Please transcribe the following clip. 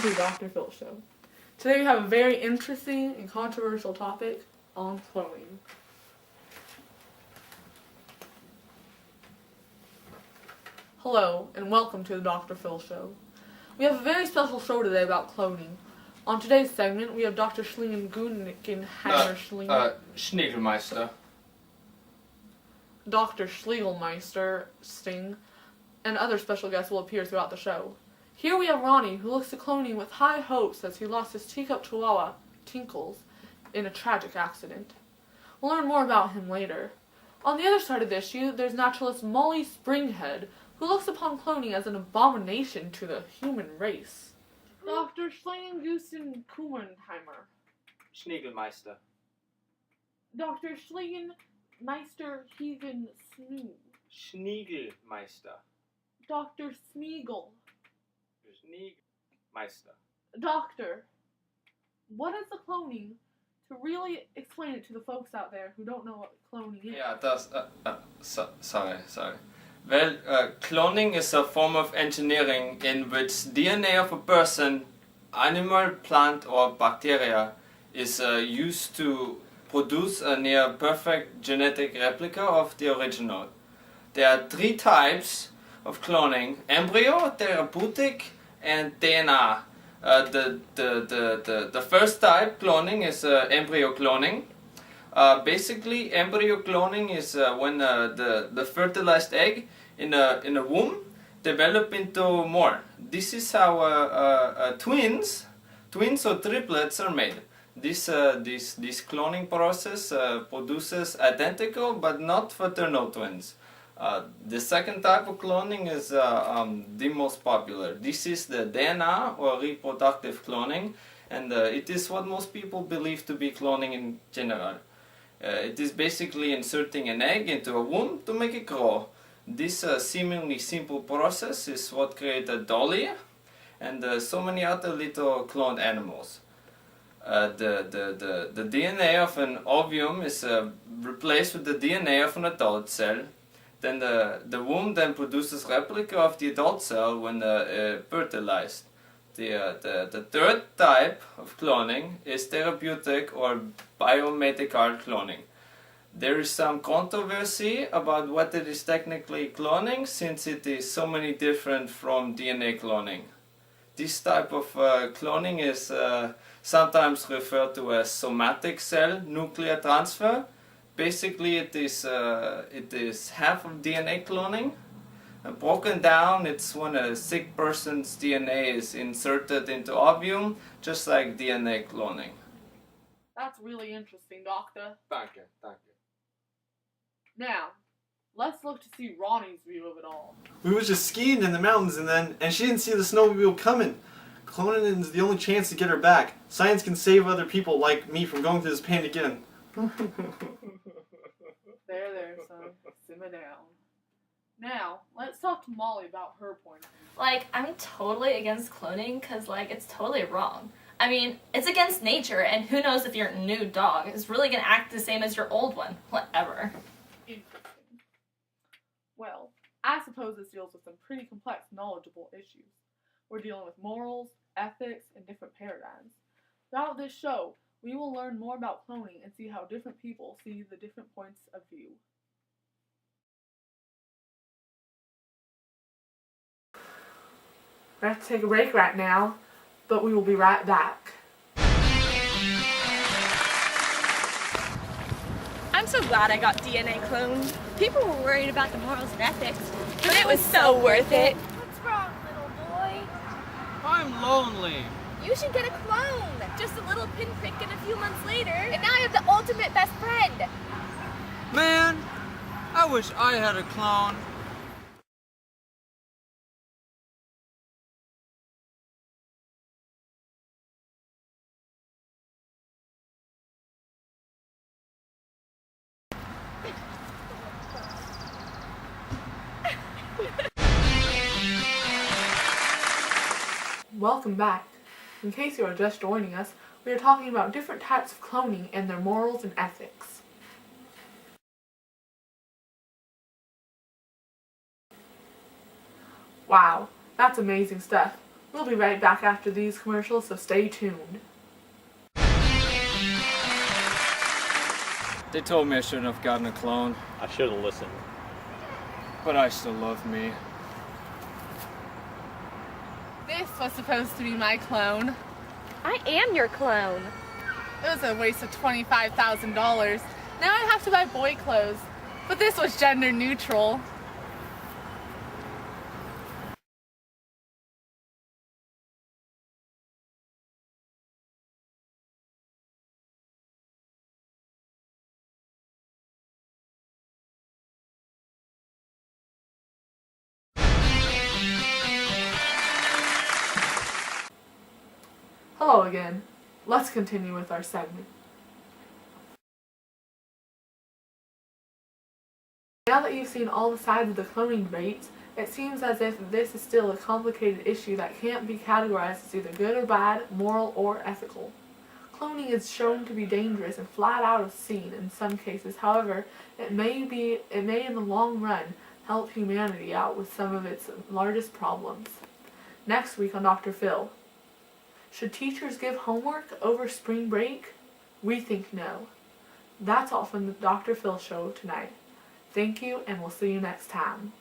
to the Dr. Phil Show. Today we have a very interesting and controversial topic on cloning. Hello, and welcome to the Dr. Phil Show. We have a very special show today about cloning. On today's segment, we have Dr. Schlingen Guggenheimer Schniegelmeister. Dr. Schlegelmeister Sting, and other special guests will appear throughout the show. Here we have Ronnie, who looks to cloning with high hopes as he lost his teacup chihuahua, Tinkles, in a tragic accident. We'll learn more about him later. On the other side of the issue, there's naturalist Molly Springhead, who looks upon cloning as an abomination to the human race. Dr. Schlangengusen-Kummenheimer. Schniegelmeister. Dr. Schlegenmeister Hegan Snoo. Schniegelmeister. Dr. Smeagol. Schniegelmeister. Doctor, what is the cloning? To really explain it to the folks out there who don't know what cloning is. Yeah, sorry. Well, cloning is a form of engineering in which DNA of a person, animal, plant or bacteria is used to produce a near perfect genetic replica of the original. There are three types of cloning: embryo, therapeutic, and DNA. The first type cloning is embryo cloning. Basically, embryo cloning is when the fertilized egg in a womb develop into more. This is how twins or triplets are made. This cloning process produces identical but not fraternal twins. The second type of cloning is the most popular. This is the DNA or reproductive cloning, and it is what most people believe to be cloning in general. It is basically inserting an egg into a womb to make it grow. This seemingly simple process is what created Dolly and so many other little cloned animals. The DNA of an ovum is replaced with the DNA of an adult cell. Then the womb then produces replica of the adult cell when fertilized. The third type of cloning is therapeutic or biomedical cloning. There is some controversy about what it is technically cloning, since it is so many different from DNA cloning. This type of cloning is sometimes referred to as somatic cell nuclear transfer. Basically, it is half of DNA cloning. Broken down, it's when a sick person's DNA is inserted into ovum, just like DNA cloning. That's really interesting, Doctor. Thank you. Now, let's look to see Ronnie's view of it all. We was just skiing in the mountains and she didn't see the snowmobile coming. Cloning is the only chance to get her back. Science can save other people like me from going through this pain again. There, son. Simmer down. Now, let's talk to Molly about her point of view. Like, I'm totally against cloning because, like, it's totally wrong. I mean, it's against nature, and who knows if your new dog is really going to act the same as your old one. Whatever. Interesting. Well, I suppose this deals with some pretty complex, knowledgeable issues. We're dealing with morals, ethics, and different paradigms. Throughout this show, we will learn more about cloning and see how different people see the different points of view. We're going to take a break right now, but we will be right back. I'm so glad I got DNA cloned. People were worried about the morals and ethics, but it was so worth it. What's wrong, little boy? I'm lonely. You should get a clone. Just a little pinprick and a few months later, and now you have the ultimate best friend. Man, I wish I had a clone. Welcome back. In case you are just joining us, we are talking about different types of cloning and their morals and ethics. Wow, that's amazing stuff. We'll be right back after these commercials, so stay tuned. They told me I shouldn't have gotten a clone, I should have listened. but I still love me. This was supposed to be my clone. I am your clone. It was a waste of $25,000. Now I have to buy boy clothes. But this was gender neutral. Hello again. Let's continue with our segment. Now that you've seen all the sides of the cloning debate, it seems as if this is still a complicated issue that can't be categorized as either good or bad, moral or ethical. Cloning is shown to be dangerous and flat out obscene in some cases. However, it may in the long run help humanity out with some of its largest problems. Next week on Dr. Phil. Should teachers give homework over spring break? We think no. That's all from the Dr. Phil show tonight. Thank you, and we'll see you next time.